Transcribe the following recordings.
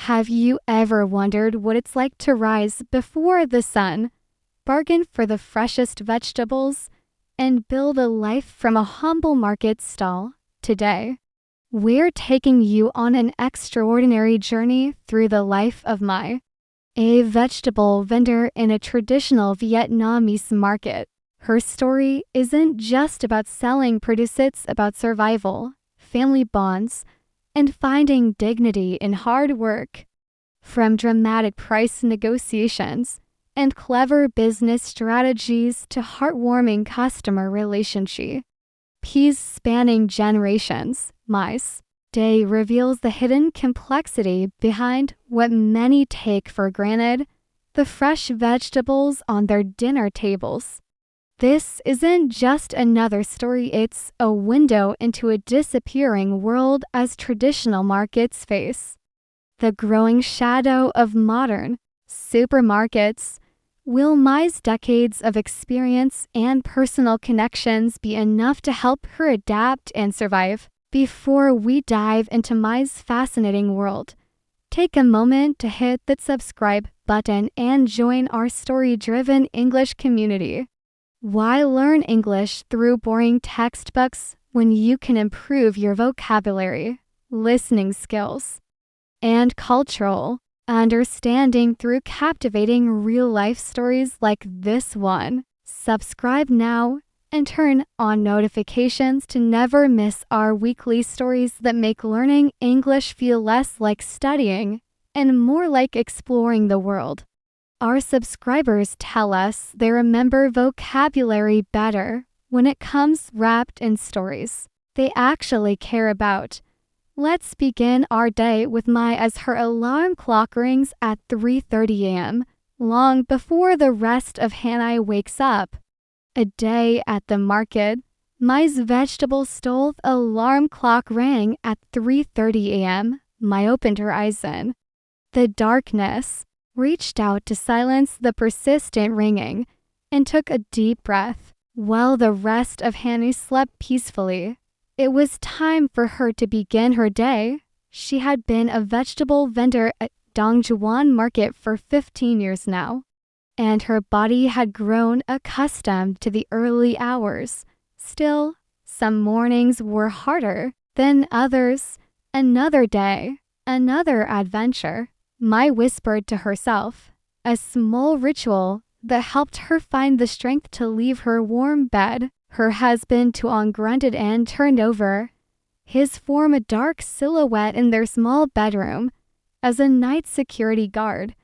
Have you ever wondered what it's like to rise before the sun, bargain for the freshest vegetables, and build a life from a humble market stall? Today, we're taking you on an extraordinary journey through the life of Mai, a vegetable vendor in a traditional Vietnamese market. Her story isn't just about selling produce, it's about survival, family bonds, and finding dignity in hard work. From dramatic price negotiations and clever business strategies to heartwarming customer relationships, peas spanning generations, Mai's day reveals the hidden complexity behind what many take for granted, the fresh vegetables on their dinner tables. This isn't just another story, it's a window into a disappearing world as traditional markets face the growing shadow of modern supermarkets. Will Mai's decades of experience and personal connections be enough to help her adapt and survive? Before we dive into Mai's fascinating world, take a moment to hit that subscribe button and join our story-driven English community. Why learn English through boring textbooks when you can improve your vocabulary, listening skills, and cultural understanding through captivating real-life stories like this one? Subscribe now and turn on notifications to never miss our weekly stories that make learning English feel less like studying and more like exploring the world. Our subscribers tell us they remember vocabulary better when it comes wrapped in stories they actually care about. Let's begin our day with Mai as her alarm clock rings at 3:30 a.m., long before the rest of Hanai wakes up. A day at the market, Mai's vegetable stove alarm clock rang at 3:30 a.m. Mai opened her eyes in the darkness, reached out to silence the persistent ringing, and took a deep breath. While the rest of Hanai slept peacefully, it was time for her to begin her day. She had been a vegetable vendor at Dongjuan Market for 15 years now, and her body had grown accustomed to the early hours. Still, some mornings were harder than others. Another day, another adventure. Mai whispered to herself, a small ritual that helped her find the strength to leave her warm bed. Her husband Tuan grunted and turned over, his form a dark silhouette in their small bedroom. As a night security guard,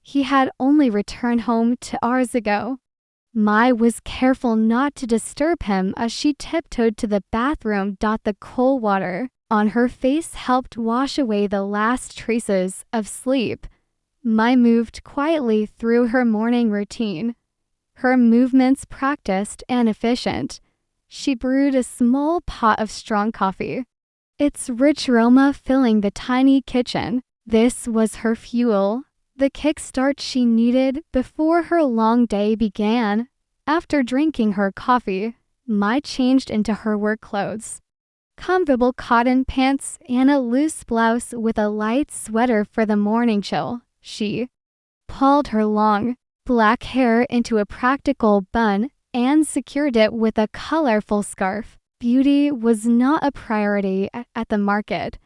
he had only returned home 2 hours ago. Mai was careful not to disturb him as she tiptoed to the bathroom. The cold water on her face helped wash away the last traces of sleep. Mai moved quietly through her morning routine, her movements practiced and efficient. She brewed a small pot of strong coffee, its rich aroma filling the tiny kitchen. This was her fuel, the kickstart she needed before her long day began. After drinking her coffee, Mai changed into her work clothes, comfortable cotton pants and a loose blouse with a light sweater for the morning chill. She pulled her long, black hair into a practical bun and secured it with a colorful scarf. Beauty was not a priority at the market,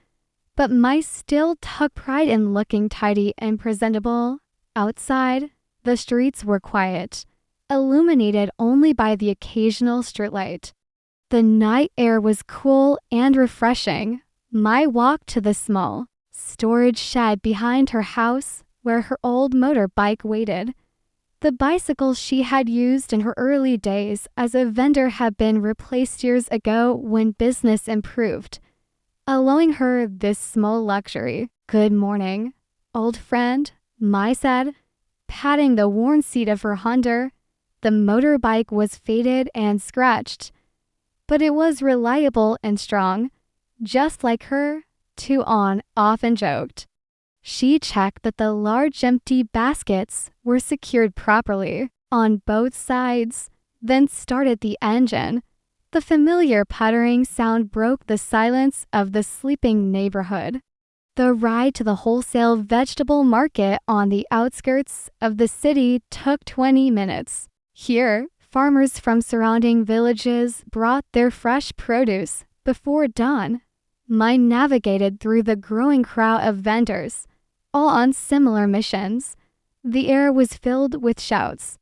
but Mai still took pride in looking tidy and presentable. Outside, the streets were quiet, illuminated only by the occasional streetlight. The night air was cool and refreshing. Mai walked to the small storage shed behind her house where her old motorbike waited. The bicycle she had used in her early days as a vendor had been replaced years ago when business improved, allowing her this small luxury. "Good morning, old friend," Mai said, patting the worn seat of her Honda. The motorbike was faded and scratched, but it was reliable and strong, just like her, Tuan often joked. She checked that the large empty baskets were secured properly on both sides, then started the engine. The familiar puttering sound broke the silence of the sleeping neighborhood. The ride to the wholesale vegetable market on the outskirts of the city took 20 minutes. Here, farmers from surrounding villages brought their fresh produce before dawn. I navigated through the growing crowd of vendors, all on similar missions. The air was filled with shouts,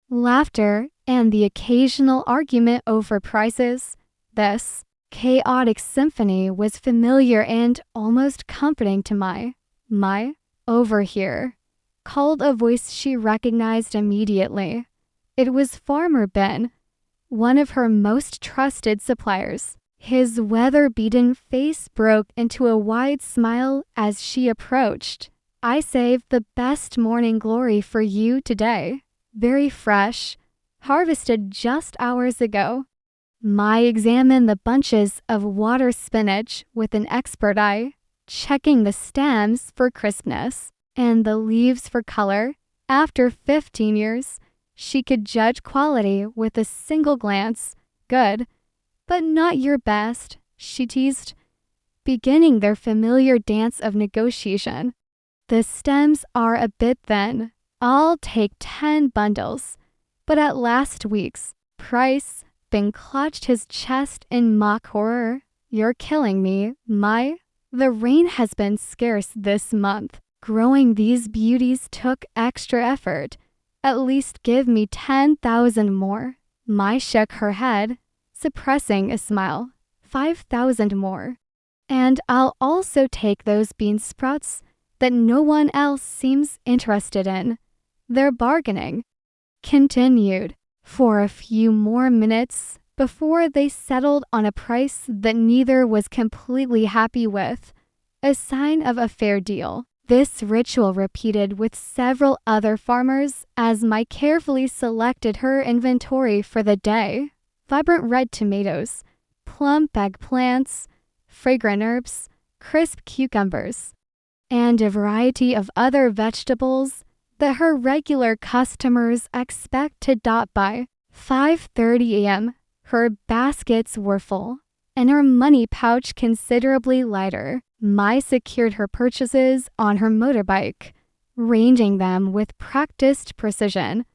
laughter, and the occasional argument over prices. This chaotic symphony was familiar and almost comforting to my, over here, called a voice she recognized immediately. It was Farmer Ben, one of her most trusted suppliers. His weather-beaten face broke into a wide smile as she approached. "I saved the best morning glory for you today. Very fresh, harvested just hours ago." I examined the bunches of water spinach with an expert eye, checking the stems for crispness and the leaves for color. After 15 years, she could judge quality with a single glance. "Good, but not your best," she teased, beginning their familiar dance of negotiation. "The stems are a bit thin. I'll take 10 bundles." But at last week's price, Ben clutched his chest in mock horror. "You're killing me, The rain has been scarce this month. Growing these beauties took extra effort. At least give me 10,000 more." Mai shook her head, suppressing a smile. 5,000 more. "And I'll also take those bean sprouts that no one else seems interested in." Their bargaining continued for a few more minutes before they settled on a price that neither was completely happy with, a sign of a fair deal. This ritual repeated with several other farmers as Mai carefully selected her inventory for the day. Vibrant red tomatoes, plump eggplants, fragrant herbs, crisp cucumbers, and a variety of other vegetables that her regular customers expect to dot by. 5:30 a.m. Her baskets were full, and her money pouch considerably lighter. Mai secured her purchases on her motorbike, ranging them with practiced precision.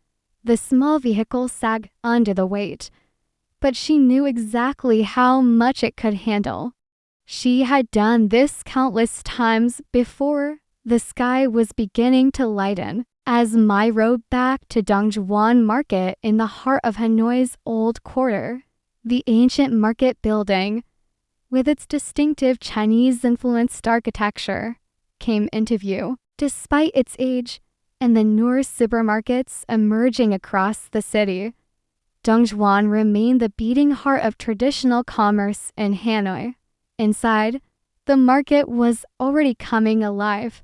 The small vehicle sagged under the weight, but she knew exactly how much it could handle. She had done this countless times before. The sky was beginning to lighten as Mai rode back to Dongjuan Market in the heart of Hanoi's old quarter. The ancient market building, with its distinctive Chinese-influenced architecture, came into view. Despite its age and the newer supermarkets emerging across the city, Dongjuan remained the beating heart of traditional commerce in Hanoi. Inside, the market was already coming alive.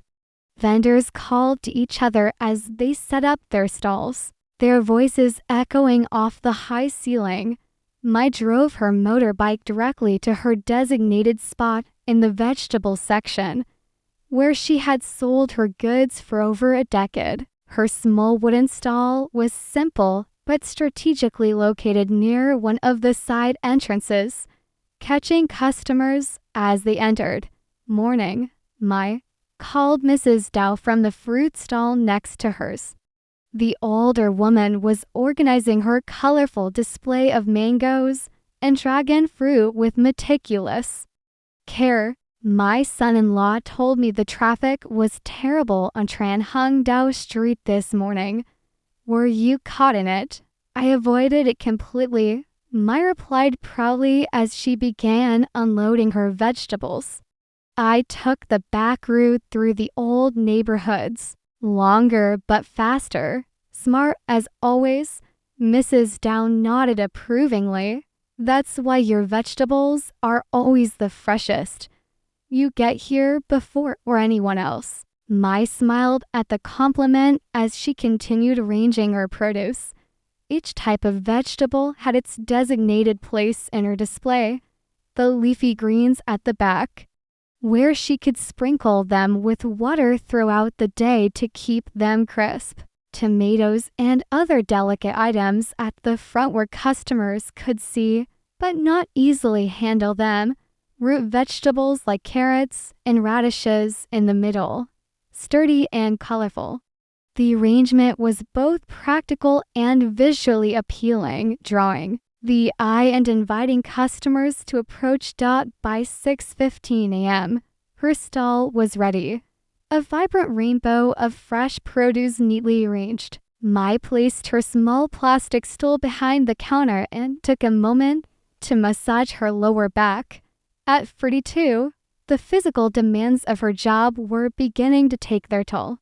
Vendors called to each other as they set up their stalls, their voices echoing off the high ceiling. Mai drove her motorbike directly to her designated spot in the vegetable section, where she had sold her goods for over a decade. Her small wooden stall was simple but strategically located near one of the side entrances, catching customers as they entered. "Morning," Mai called Mrs. Dao from the fruit stall next to hers. The older woman was organizing her colorful display of mangoes and dragon fruit with meticulous care. "My son-in-law told me the traffic was terrible on Tran Hung Dao Street this morning. Were you caught in it?" "I avoided it completely," Mai replied proudly as she began unloading her vegetables. "I took the back route through the old neighborhoods. Longer but faster." "Smart as always," Mrs. Dao nodded approvingly. "That's why your vegetables are always the freshest. You get here before or anyone else." Mai smiled at the compliment as she continued arranging her produce. Each type of vegetable had its designated place in her display. The leafy greens at the back, where she could sprinkle them with water throughout the day to keep them crisp. Tomatoes and other delicate items at the front where customers could see but not easily handle them. root vegetables like carrots and radishes in the middle, sturdy and colorful. The arrangement was both practical and visually appealing, drawing the eye and inviting customers to approach. By 6:15 a.m., her stall was ready, a vibrant rainbow of fresh produce neatly arranged. Mai placed her small plastic stool behind the counter and took a moment to massage her lower back. At 42, the physical demands of her job were beginning to take their toll.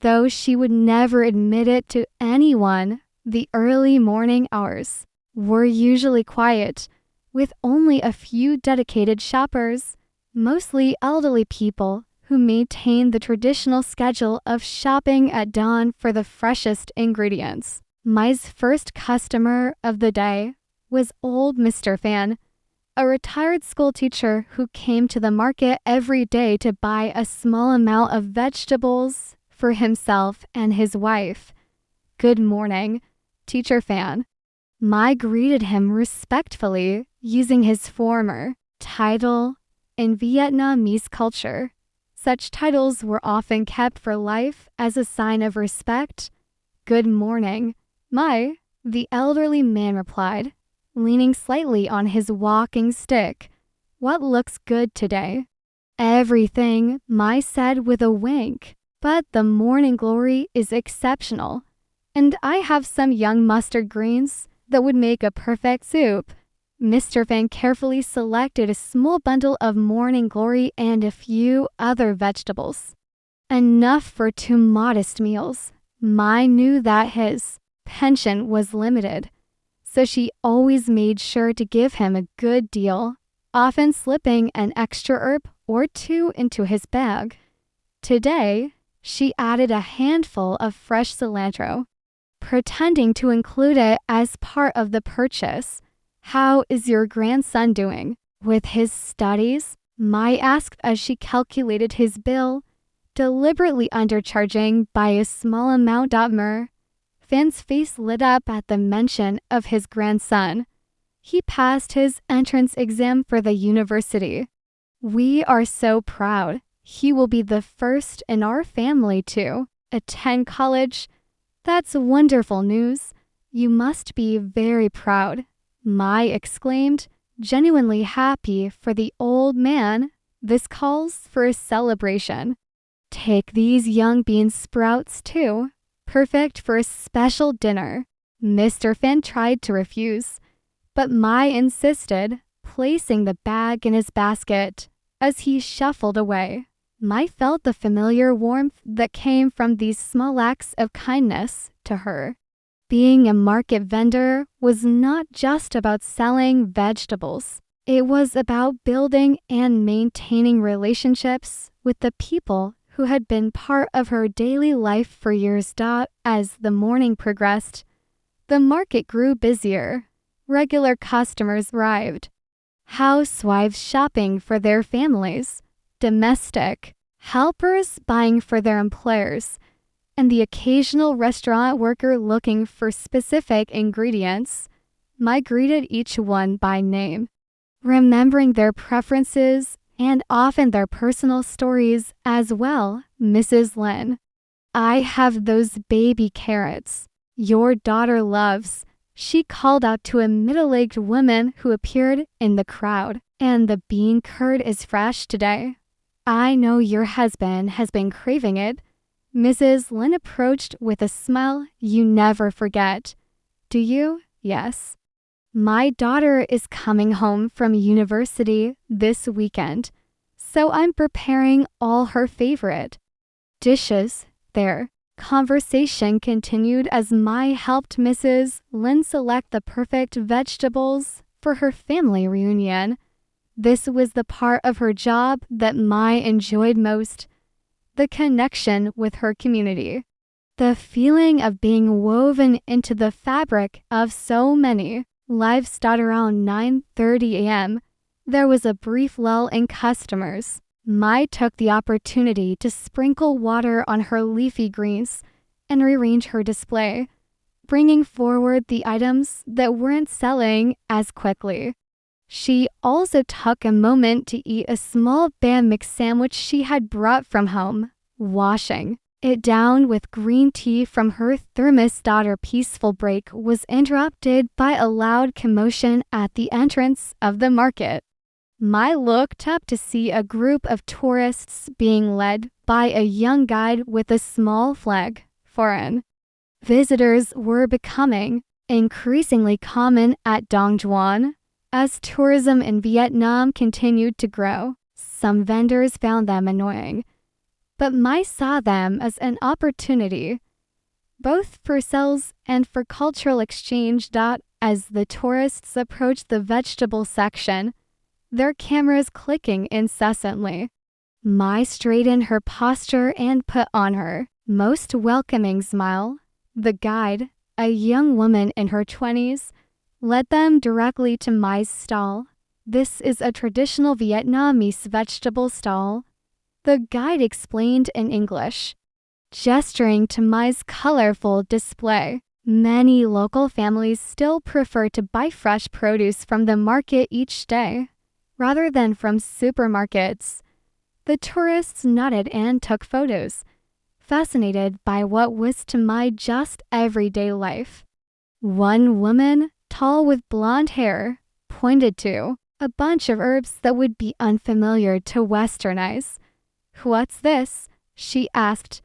Though she would never admit it to anyone, the early morning hours were usually quiet, with only a few dedicated shoppers, mostly elderly people who maintained the traditional schedule of shopping at dawn for the freshest ingredients. Mai's first customer of the day was old Mr. Fan, a retired school teacher who came to the market every day to buy a small amount of vegetables for himself and his wife. "Good morning, Teacher Fan." Mai greeted him respectfully, using his former title. In Vietnamese culture, such titles were often kept for life as a sign of respect. "Good morning, Mai," the elderly man replied, leaning slightly on his walking stick. "What looks good today?" "Everything," Mai said with a wink, "but the morning glory is exceptional, and I have some young mustard greens that would make a perfect soup." Mr. Fan carefully selected a small bundle of morning glory and a few other vegetables. Enough for 2 modest meals. Mai knew that his pension was limited, so she always made sure to give him a good deal, often slipping an extra herb or 2 into his bag. Today, she added a handful of fresh cilantro, pretending to include it as part of the purchase. "How is your grandson doing with his studies?" Mai asked as she calculated his bill, deliberately undercharging by a small amount. Fan's face lit up at the mention of his grandson. He passed his entrance exam for the university. "We are so proud. He will be the first in our family to attend college." "That's wonderful news. You must be very proud," Mai exclaimed, genuinely happy for the old man. "This calls for a celebration. Take these young bean sprouts too. Perfect for a special dinner." Mr. Fan tried to refuse, but Mai insisted, placing the bag in his basket as he shuffled away. Mai felt the familiar warmth that came from these small acts of kindness to her. Being a market vendor was not just about selling vegetables. It was about building and maintaining relationships with the people who had been part of her daily life for years. As the morning progressed, the market grew busier. Regular customers arrived. Housewives shopping for their families, domestic helpers buying for their employers, and the occasional restaurant worker looking for specific ingredients. Mai greeted each one by name, remembering their preferences and often their personal stories as well. "Mrs. Lin, I have those baby carrots your daughter loves," she called out to a middle-aged woman who appeared in the crowd. "And the bean curd is fresh today. I know your husband has been craving it." Mrs. Lin approached with a smile you never forget. "Do you?" "Yes. My daughter is coming home from university this weekend, so I'm preparing all her favorite dishes." Their conversation continued as Mai helped Mrs. Lin select the perfect vegetables for her family reunion. This was the part of her job that Mai enjoyed most, the connection with her community. The feeling of being woven into the fabric of so many lives. Around 9:30 a.m., there was a brief lull in customers. Mai took the opportunity to sprinkle water on her leafy greens and rearrange her display, bringing forward the items that weren't selling as quickly. She also took a moment to eat a small bam mix sandwich she had brought from home, washing it down with green tea from her thermos. Daughter peaceful break was interrupted by a loud commotion at the entrance of the market. Mai looked up to see a group of tourists being led by a young guide with a small flag. Foreign visitors were becoming increasingly common at Dong Duan as tourism in Vietnam continued to grow. Some vendors found them annoying, but Mai saw them as an opportunity, both for sales and for cultural exchange. As the tourists approached the vegetable section, their cameras clicking incessantly, Mai straightened her posture and put on her most welcoming smile. The guide, a young woman in her 20s, led them directly to Mai's stall. This is a traditional Vietnamese vegetable stall, the guide explained in English, gesturing to Mai's colorful display. Many local families still prefer to buy fresh produce from the market each day, rather than from supermarkets. The tourists nodded and took photos, fascinated by what was to Mai just everyday life. One woman, tall with blonde hair, pointed to a bunch of herbs that would be unfamiliar to Western eyes. "What's this?" she asked,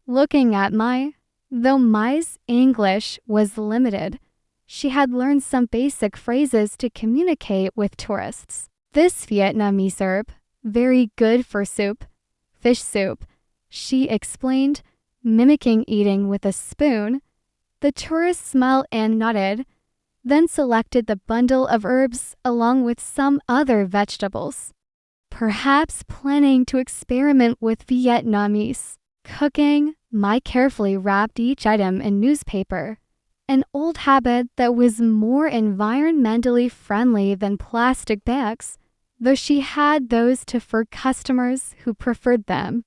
looking at Mai. Though Mai's English was limited, she had learned some basic phrases to communicate with tourists. "This Vietnamese herb, very good for soup, fish soup," she explained, mimicking eating with a spoon. The tourist smiled and nodded, then selected the bundle of herbs along with some other vegetables, perhaps planning to experiment with Vietnamese cooking. Mai carefully wrapped each item in newspaper, an old habit that was more environmentally friendly than plastic bags, though she had those for customers who preferred them.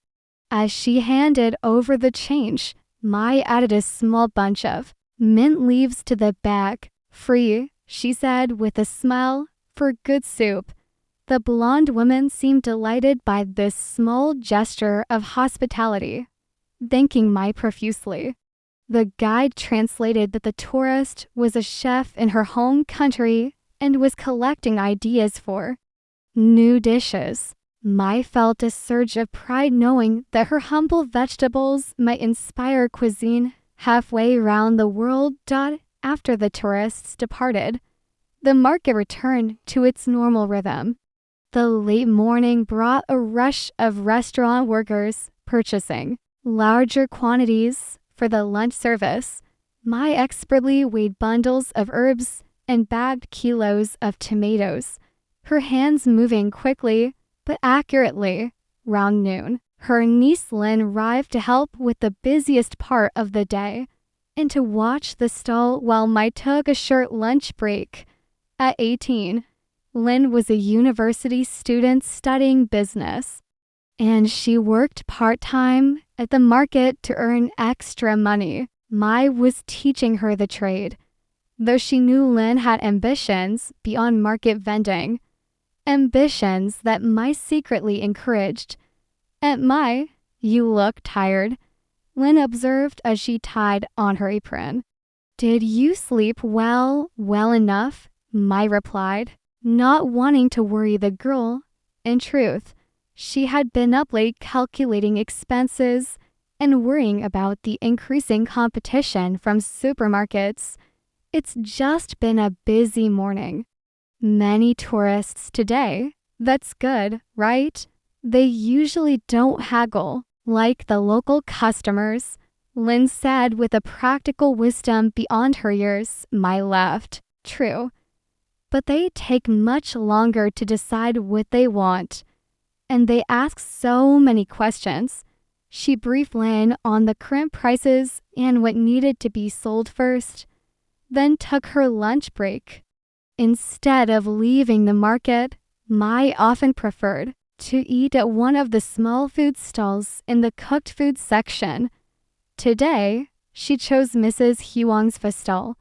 As she handed over the change, Mai added a small bunch of mint leaves to the bag. "Free," she said with a smile, "for good soup." The blonde woman seemed delighted by this small gesture of hospitality, thanking Mai profusely. The guide translated that the tourist was a chef in her home country and was collecting ideas for new dishes. Mai felt a surge of pride knowing that her humble vegetables might inspire cuisine halfway around the world. After the tourists departed, the market returned to its normal rhythm. The late morning brought a rush of restaurant workers purchasing larger quantities for the lunch service. Mai expertly weighed bundles of herbs and bagged kilos of tomatoes, her hands moving quickly but accurately. Round noon, her niece Lynn arrived to help with the busiest part of the day and to watch the stall while Mai took a short lunch break. At 18, Lynn was a university student studying business, and she worked part-time at the market to earn extra money. Mai was teaching her the trade, though she knew Lynn had ambitions beyond market vending, ambitions that Mai secretly encouraged. "Aunt Mai, you look tired," Lynn observed as she tied on her apron. "Did you sleep well enough?" Mai replied, not wanting to worry the girl. In truth, she had been up late calculating expenses and worrying about the increasing competition from supermarkets. It's just been a busy morning. Many tourists today. That's good, right? They usually don't haggle like the local customers, Lynn said with a practical wisdom beyond her years. Mai laughed. True. But they take much longer to decide what they want, and they ask so many questions. She briefed Lynn on the current prices and what needed to be sold first, then took her lunch break. Instead of leaving the market, Mai often preferred to eat at one of the small food stalls in the cooked food section. Today, she chose Mrs. Huang's stall,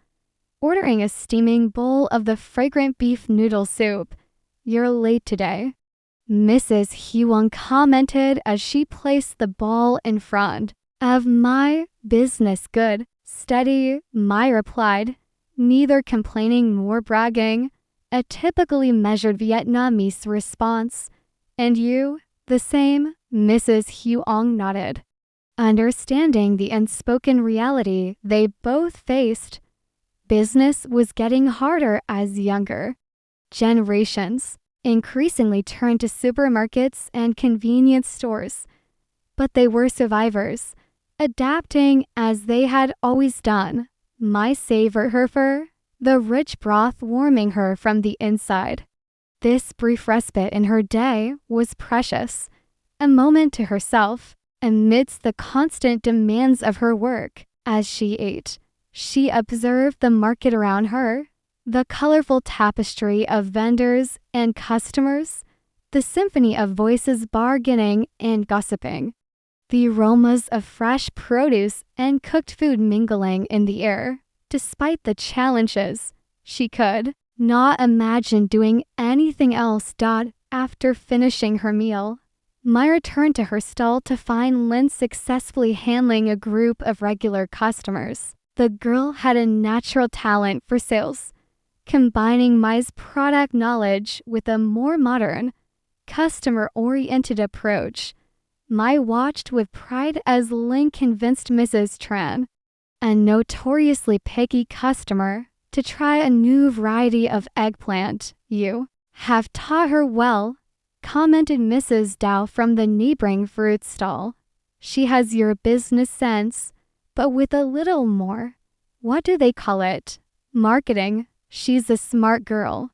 ordering a steaming bowl of the fragrant beef noodle soup. you're late today," Mrs. Huang commented as she placed the ball in front of my business. "Good, steady," Mai replied, neither complaining nor bragging, a typically measured Vietnamese response. "And you, the same?" Mrs. Huang nodded, understanding the unspoken reality they both faced. Business was getting harder as younger generations increasingly turned to supermarkets and convenience stores, but they were survivors, adapting as they had always done. Mai savored her fur, the rich broth warming her from the inside. This brief respite in her day was precious, a moment to herself amidst the constant demands of her work. As she ate, she observed the market around her, the colorful tapestry of vendors and customers, the symphony of voices bargaining and gossiping, the aromas of fresh produce and cooked food mingling in the air. Despite the challenges, she could not imagine doing anything else. After finishing her meal, Mai returned to her stall to find Lynn successfully handling a group of regular customers. The girl had a natural talent for sales, combining Mai's product knowledge with a more modern, customer-oriented approach. Mai watched with pride as Lynn convinced Mrs. Tran, a notoriously picky customer, to try a new variety of eggplant. "You have taught her well," commented Mrs. Dow from the neighboring fruit stall. "She has your business sense, but with a little more, what do they call it? Marketing. She's a smart girl."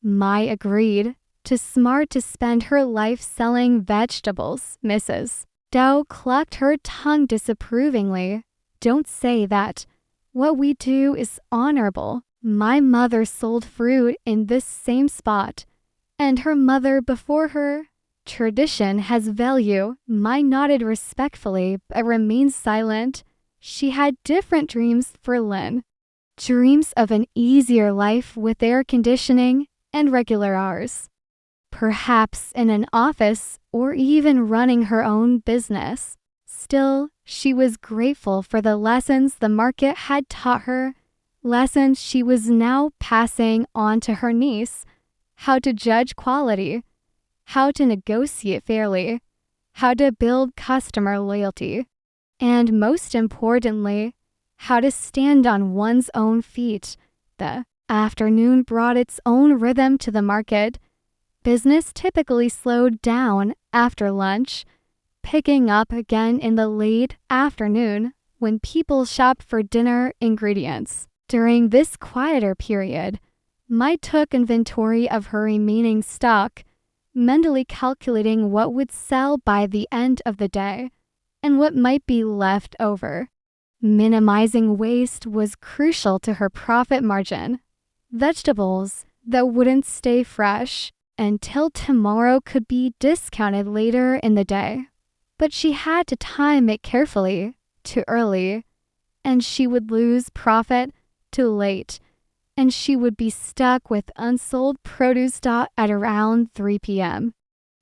Mai agreed. "Too smart to spend her life selling vegetables." Mrs. Dow clucked her tongue disapprovingly. "Don't say that. What we do is honorable. My mother sold fruit in this same spot, and her mother before her. Tradition has value." Mai nodded respectfully but remained silent. She had different dreams for Lynn. Dreams of an easier life with air conditioning and regular hours. Perhaps in an office or even running her own business. Still, she was grateful for the lessons the market had taught her, lessons she was now passing on to her niece: how to judge quality, how to negotiate fairly, how to build customer loyalty, and most importantly, how to stand on one's own feet. The afternoon brought its own rhythm to the market. Business typically slowed down after lunch, picking up again in the late afternoon when people shop for dinner ingredients. During this quieter period, Mai took inventory of her remaining stock, mentally calculating what would sell by the end of the day and what might be left over. Minimizing waste was crucial to her profit margin. Vegetables that wouldn't stay fresh until tomorrow could be discounted later in the day. But she had to time it carefully. Too early, and she would lose profit. Too late, and she would be stuck with unsold produce at around 3 p.m.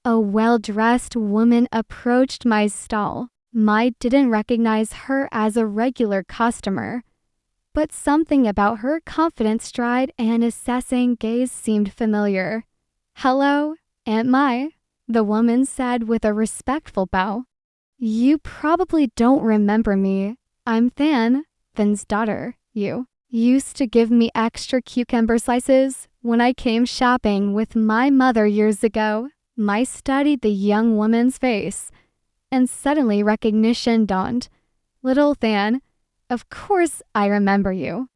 A well-dressed woman approached Mai's stall. Mai didn't recognize her as a regular customer, but something about her confident stride and assessing gaze seemed familiar. "Hello, Aunt Mai," the woman said with a respectful bow. "You probably don't remember me. I'm Than's daughter. You used to give me extra cucumber slices when I came shopping with my mother years ago." Mai studied the young woman's face, and suddenly recognition dawned. "Little Than, of course I remember you.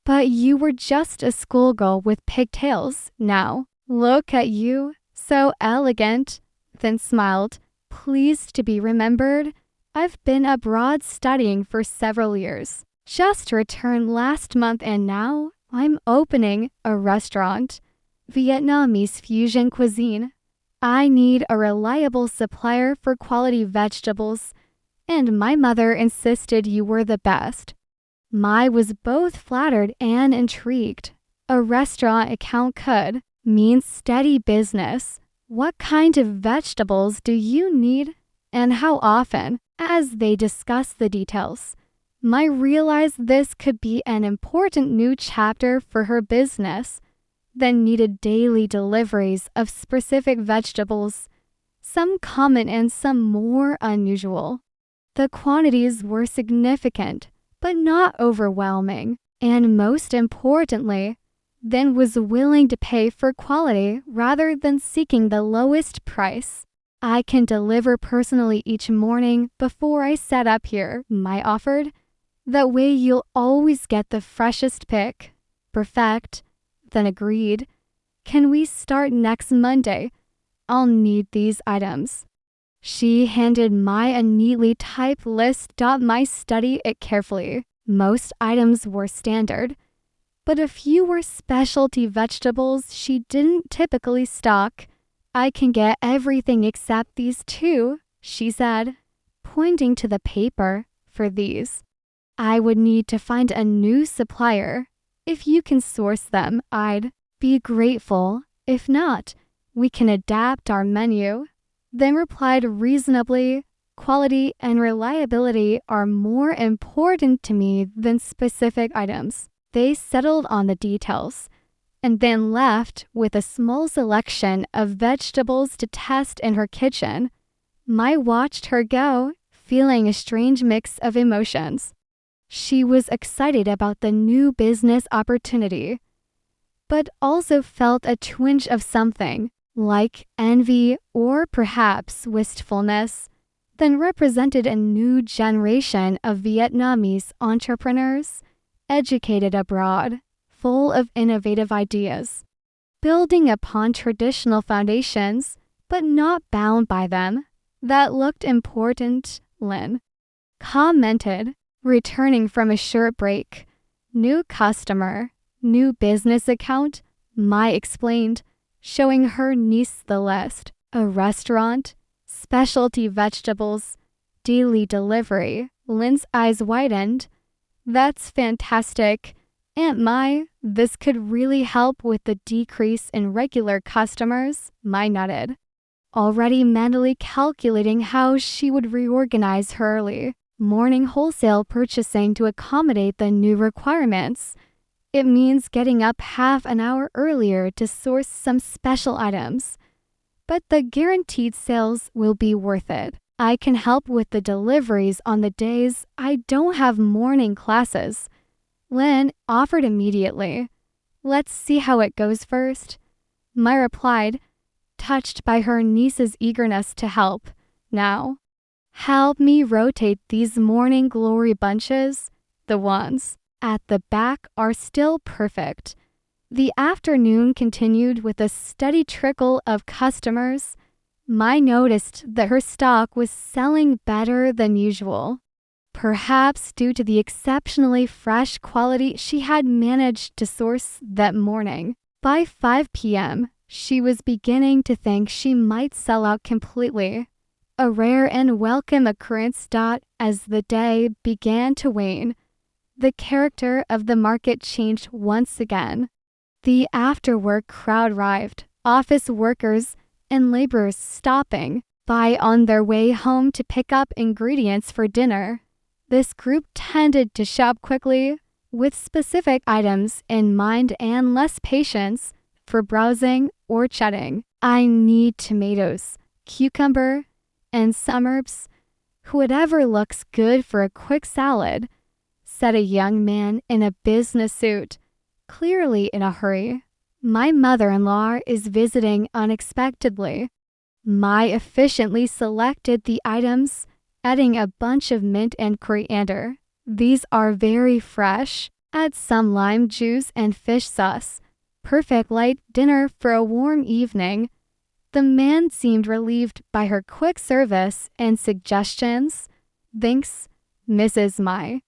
But you were just a schoolgirl with pigtails. Now, look at you, so elegant." Than smiled, pleased to be remembered. "I've been abroad studying for several years. Just returned last month, and now I'm opening a restaurant. Vietnamese fusion cuisine. I need a reliable supplier for quality vegetables, and my mother insisted you were the best." Mai was both flattered and intrigued. A restaurant account could means steady business. What kind of vegetables do you need and how often? As they discuss the details, Mai realized this could be an important new chapter for her business that needed daily deliveries of specific vegetables, some common and some more unusual. The quantities were significant, but not overwhelming, and most importantly, Then was willing to pay for quality rather than seeking the lowest price. I can deliver personally each morning before I set up here, Mai offered. That way you'll always get the freshest pick. Perfect. Then agreed. Can we start next Monday? I'll need these items. She handed Mai a neatly typed list. Mai studied it carefully. Most items were standard, but a few were specialty vegetables she didn't typically stock. I can get everything except these two, she said, pointing to the paper for these. I would need to find a new supplier. If you can source them, I'd be grateful. If not, we can adapt our menu. Then replied reasonably, quality and reliability are more important to me than specific items. They settled on the details and then left with a small selection of vegetables to test in her kitchen. Mai watched her go, feeling a strange mix of emotions. She was excited about the new business opportunity, but also felt a twinge of something, like envy or perhaps wistfulness, that represented a new generation of Vietnamese entrepreneurs, educated abroad, full of innovative ideas, building upon traditional foundations, but not bound by them. That looked important, Lin commented, returning from a short break. New customer, new business account, Mai explained, showing her niece the list. A restaurant, specialty vegetables, daily delivery. Lin's eyes widened. That's fantastic. Aunt Mai, this could really help with the decrease in regular customers, Mai nodded, already mentally calculating how she would reorganize her early morning wholesale purchasing to accommodate the new requirements. It means getting up half an hour earlier to source some special items. But the guaranteed sales will be worth it. I can help with the deliveries on the days I don't have morning classes. Lin offered immediately. Let's see how it goes first. Mai replied, touched by her niece's eagerness to help. Now, help me rotate these morning glory bunches. The ones at the back are still perfect. The afternoon continued with a steady trickle of customers. Mai noticed that her stock was selling better than usual, perhaps due to the exceptionally fresh quality she had managed to source that morning. By 5 p.m., she was beginning to think she might sell out completely, a rare and welcome occurrence. As the day began to wane, the character of the market changed once again. The after-work crowd arrived, office workers and laborers stopping by on their way home to pick up ingredients for dinner. This group tended to shop quickly, with specific items in mind and less patience for browsing or chatting. I need tomatoes, cucumber, and some herbs. Whatever looks good for a quick salad, said a young man in a business suit, clearly in a hurry. My mother-in-law is visiting unexpectedly. Mai efficiently selected the items, adding a bunch of mint and coriander. These are very fresh. Add some lime juice and fish sauce. Perfect light dinner for a warm evening. The man seemed relieved by her quick service and suggestions. Thanks, Mrs. Mai.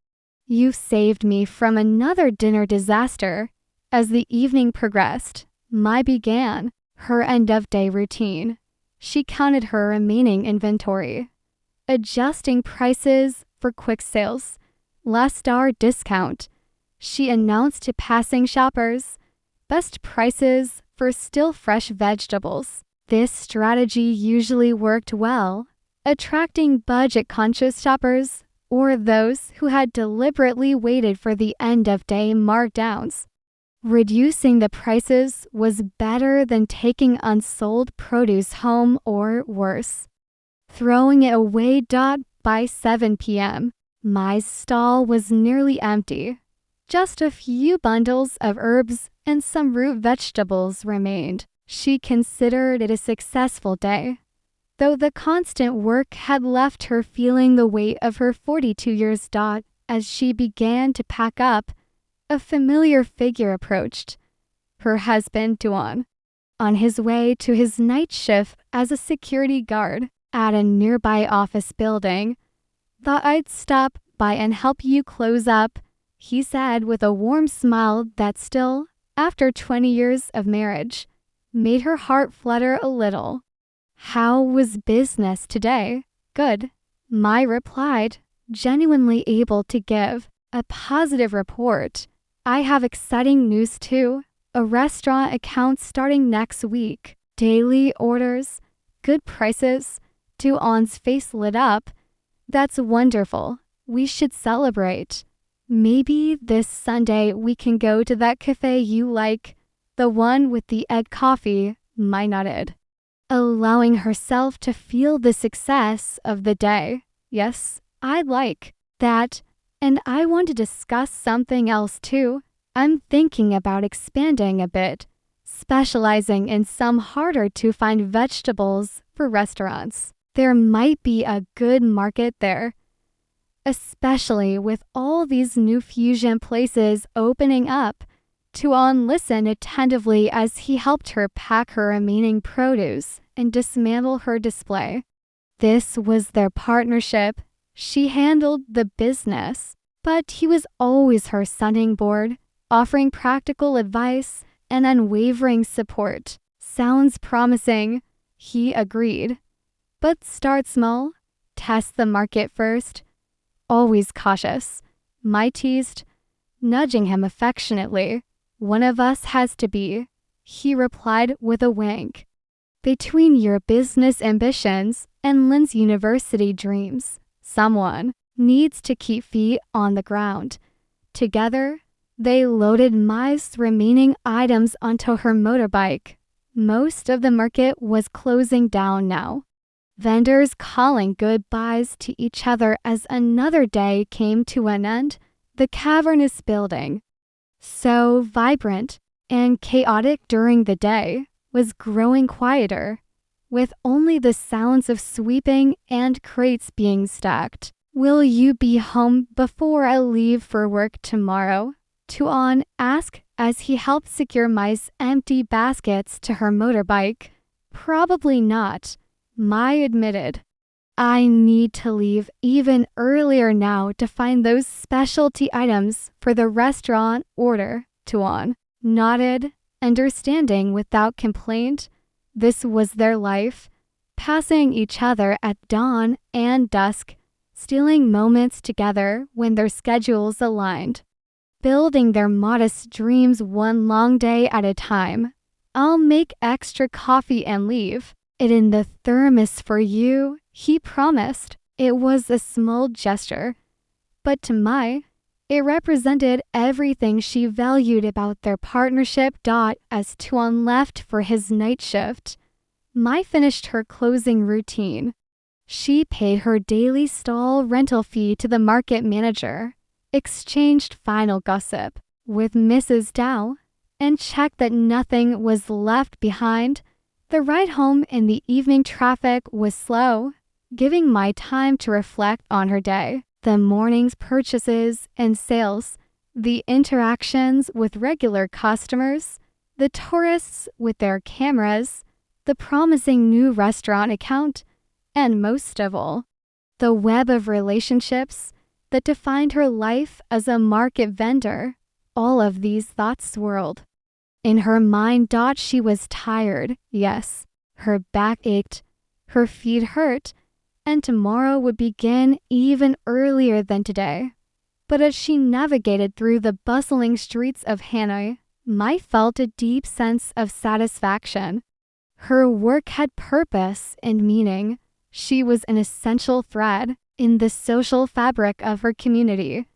You've saved me from another dinner disaster. As the evening progressed, Mai began her end-of-day routine. She counted her remaining inventory, adjusting prices for quick sales. Last hour discount. She announced to passing shoppers, best prices for still fresh vegetables. This strategy usually worked well, attracting budget-conscious shoppers or those who had deliberately waited for the end-of-day markdowns. Reducing the prices was better than taking unsold produce home or worse, throwing it away. By 7 p.m., Mai's stall was nearly empty. Just a few bundles of herbs and some root vegetables remained. She considered it a successful day, though the constant work had left her feeling the weight of her 42 years. As she began to pack up, a familiar figure approached. Her husband, Duan, on his way to his night shift as a security guard at a nearby office building. "Thought I'd stop by and help you close up," he said with a warm smile that still, after 20 years of marriage, made her heart flutter a little. "How was business today?" "Good," Mai replied, genuinely able to give a positive report. "I have exciting news too. A restaurant account starting next week. Daily orders, good prices." Duan's face lit up. "That's wonderful. We should celebrate. Maybe this Sunday we can go to that cafe you like, the one with the egg coffee," Mai nodded, allowing herself to feel the success of the day. "Yes, I'd like that, and I want to discuss something else too. I'm thinking about expanding a bit, specializing in some harder-to-find vegetables for restaurants. There might be a good market there, especially with all these new fusion places opening up." Tuan listened attentively as he helped her pack her remaining produce and dismantle her display. This was their partnership. She handled the business, but he was always her sounding board, offering practical advice and unwavering support. "Sounds promising," he agreed. "But start small. Test the market first. Always cautious," Mai teased, nudging him affectionately. "One of us has to be," he replied with a wink. Between your business ambitions and Lynn's university dreams, someone needs to keep feet on the ground. Together, they loaded Mai's remaining items onto her motorbike. Most of the market was closing down now, vendors calling goodbyes to each other as another day came to an end. The cavernous building, so vibrant and chaotic during the day, was growing quieter, with only the sounds of sweeping and crates being stacked. "Will you be home before I leave for work tomorrow?" Tuan asked as he helped secure Mai's empty baskets to her motorbike. "Probably not," Mai admitted. "I need to leave even earlier now to find those specialty items for the restaurant order." Tuan nodded, understanding without complaint. This was their life, passing each other at dawn and dusk, stealing moments together when their schedules aligned, building their modest dreams one long day at a time. "I'll make extra coffee and leave it in the thermos for you," he promised. It was a small gesture, but to Mai, it represented everything she valued about their partnership. As Tuan left for his night shift, Mai finished her closing routine. She paid her daily stall rental fee to the market manager, exchanged final gossip with Mrs. Dow, and checked that nothing was left behind. The ride home in the evening traffic was slow, giving Mai time to reflect on her day. The morning's purchases and sales, the interactions with regular customers, the tourists with their cameras, the promising new restaurant account, and most of all, the web of relationships that defined her life as a market vendor. All of these thoughts swirled in her mind. She was tired, yes. Her back ached, her feet hurt, and tomorrow would begin even earlier than today. But as she navigated through the bustling streets of Hanoi, Mai felt a deep sense of satisfaction. Her work had purpose and meaning. She was an essential thread in the social fabric of her community,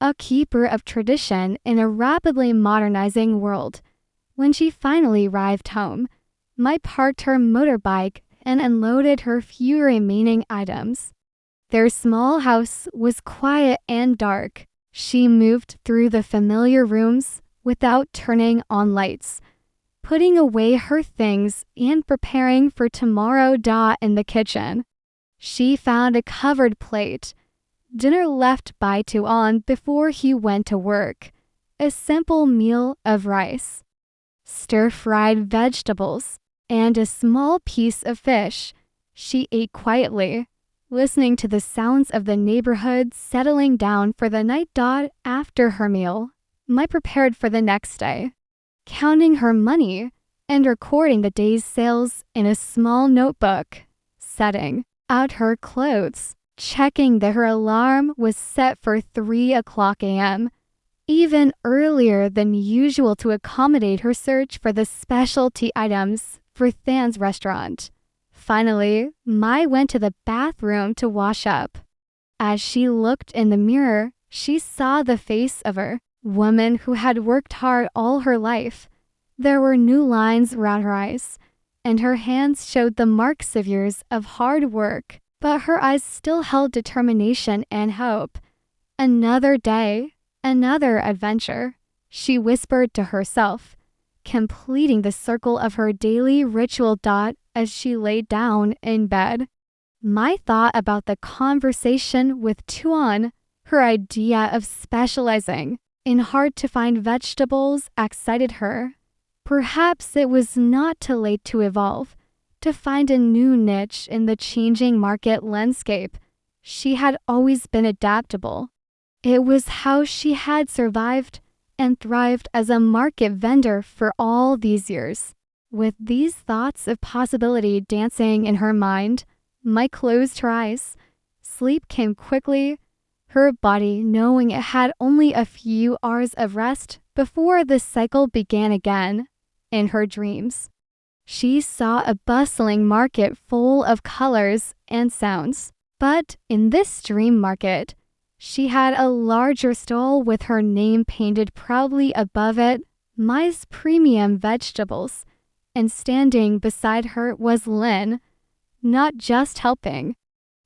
a keeper of tradition in a rapidly modernizing world. When she finally arrived home, Mai parked her motorbike and unloaded her few remaining items. Their small house was quiet and dark. She moved through the familiar rooms without turning on lights, putting away her things and preparing for tomorrow in the kitchen. She found a covered plate, dinner left by Tuan before he went to work, a simple meal of rice, stir-fried vegetables, and a small piece of fish. She ate quietly, listening to the sounds of the neighborhood settling down for the night. After her meal, Mai prepared for the next day, counting her money and recording the day's sales in a small notebook, setting out her clothes, checking that her alarm was set for 3 o'clock a.m., even earlier than usual to accommodate her search for the specialty items for Than's restaurant. Finally, Mai went to the bathroom to wash up. As she looked in the mirror, she saw the face of her woman who had worked hard all her life. There were new lines around her eyes, and her hands showed the marks of years of hard work, but her eyes still held determination and hope. Another day, another adventure, she whispered to herself, completing the circle of her daily ritual. As she lay down in bed, Mai thought about the conversation with Tuan. Her idea of specializing in hard-to-find vegetables excited her. Perhaps it was not too late to evolve, to find a new niche in the changing market landscape. She had always been adaptable. It was how she had survived and thrived as a market vendor for all these years. With these thoughts of possibility dancing in her mind, Mai closed her eyes. Sleep came quickly, her body knowing it had only a few hours of rest before the cycle began again. In her dreams, she saw a bustling market full of colors and sounds. But in this dream market, she had a larger stall with her name painted proudly above it, Mai's Premium Vegetables. And standing beside her was Lynn, not just helping,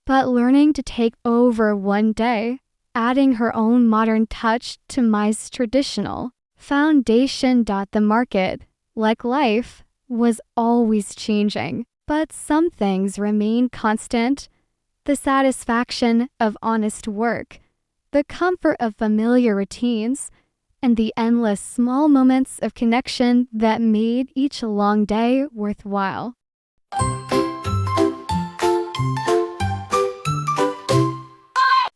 but learning to take over one day, adding her own modern touch to Mai's traditional foundation. The market, like life, was always changing, but some things remained constant: the satisfaction of honest work, the comfort of familiar routines, and the endless small moments of connection that made each long day worthwhile.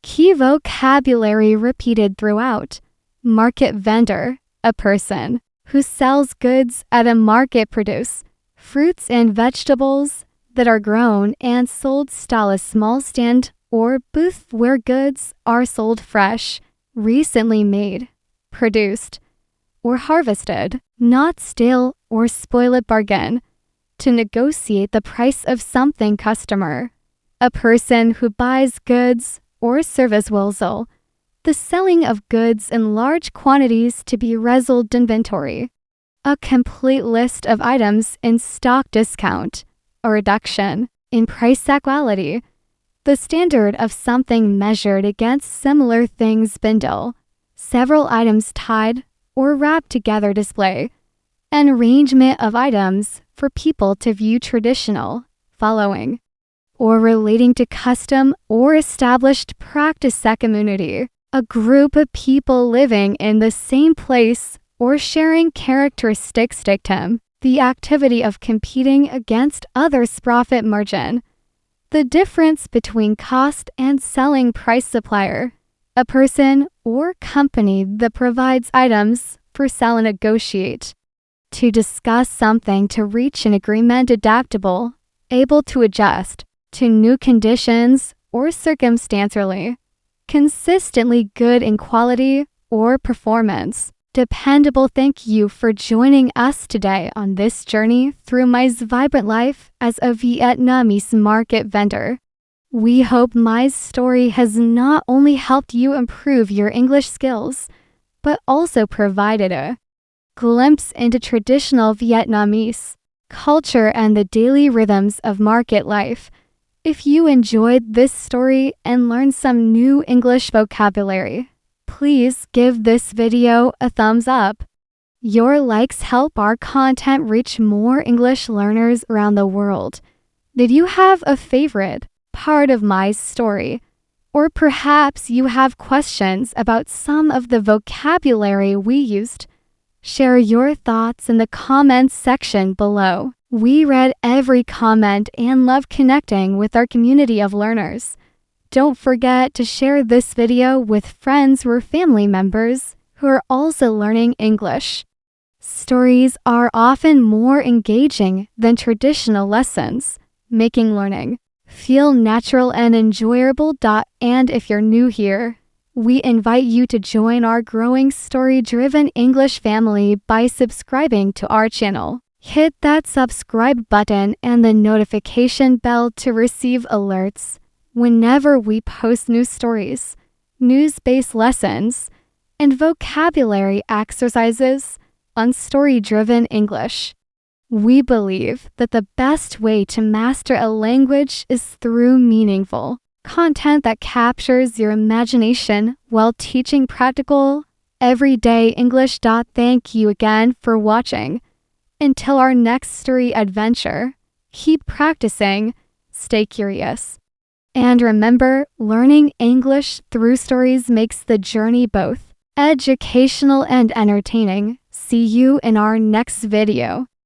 Key vocabulary repeated throughout. Market vendor, a person who sells goods at a market. Produce fruits and vegetables that are grown and sold. Stall, a small stand or booth where goods are sold fresh, recently made, produced, or harvested, not stale or spoiled. Bargain, to negotiate the price of something. Customer, a person who buys goods or service. Wholesale, the selling of goods in large quantities to be resold. Inventory, a complete list of items in stock. Discount, a reduction in price. Quality, the standard of something measured against similar things. Bundle, several items tied or wrapped together. Display, an arrangement of items for people to view. Traditional, following, or relating to custom or established practice. Community, a group of people living in the same place or sharing characteristics. Dictum, the activity of competing against others. Profit margin, the difference between cost and selling price. Supplier, a person or company that provides items for sale. And negotiate, to discuss something to reach an agreement. Adaptable, able to adjust to new conditions or circumstantially, consistently good in quality or performance. dependable thank you for joining us today on this journey through Mai's vibrant life as a Vietnamese market vendor. We hope Mai's story has not only helped you improve your English skills, but also provided a glimpse into traditional Vietnamese culture and the daily rhythms of market life. If you enjoyed this story and learned some new English vocabulary, please give this video a thumbs up. Your likes help our content reach more English learners around the world. Did you have a favorite part of Mai's story? Or perhaps you have questions about some of the vocabulary we used? Share your thoughts in the comments section below. We read every comment and love connecting with our community of learners. Don't forget to share this video with friends or family members who are also learning English. Stories are often more engaging than traditional lessons, making learning feel natural and enjoyable. And if you're new here, we invite you to join our growing story-driven English family by subscribing to our channel. Hit that subscribe button and the notification bell to receive alerts whenever we post new stories, news-based lessons, and vocabulary exercises on story-driven English. We believe that the best way to master a language is through meaningful content that captures your imagination while teaching practical, everyday English. Thank you again for watching. Until our next story adventure, keep practicing, stay curious, and remember, learning English through stories makes the journey both educational and entertaining. See you in our next video.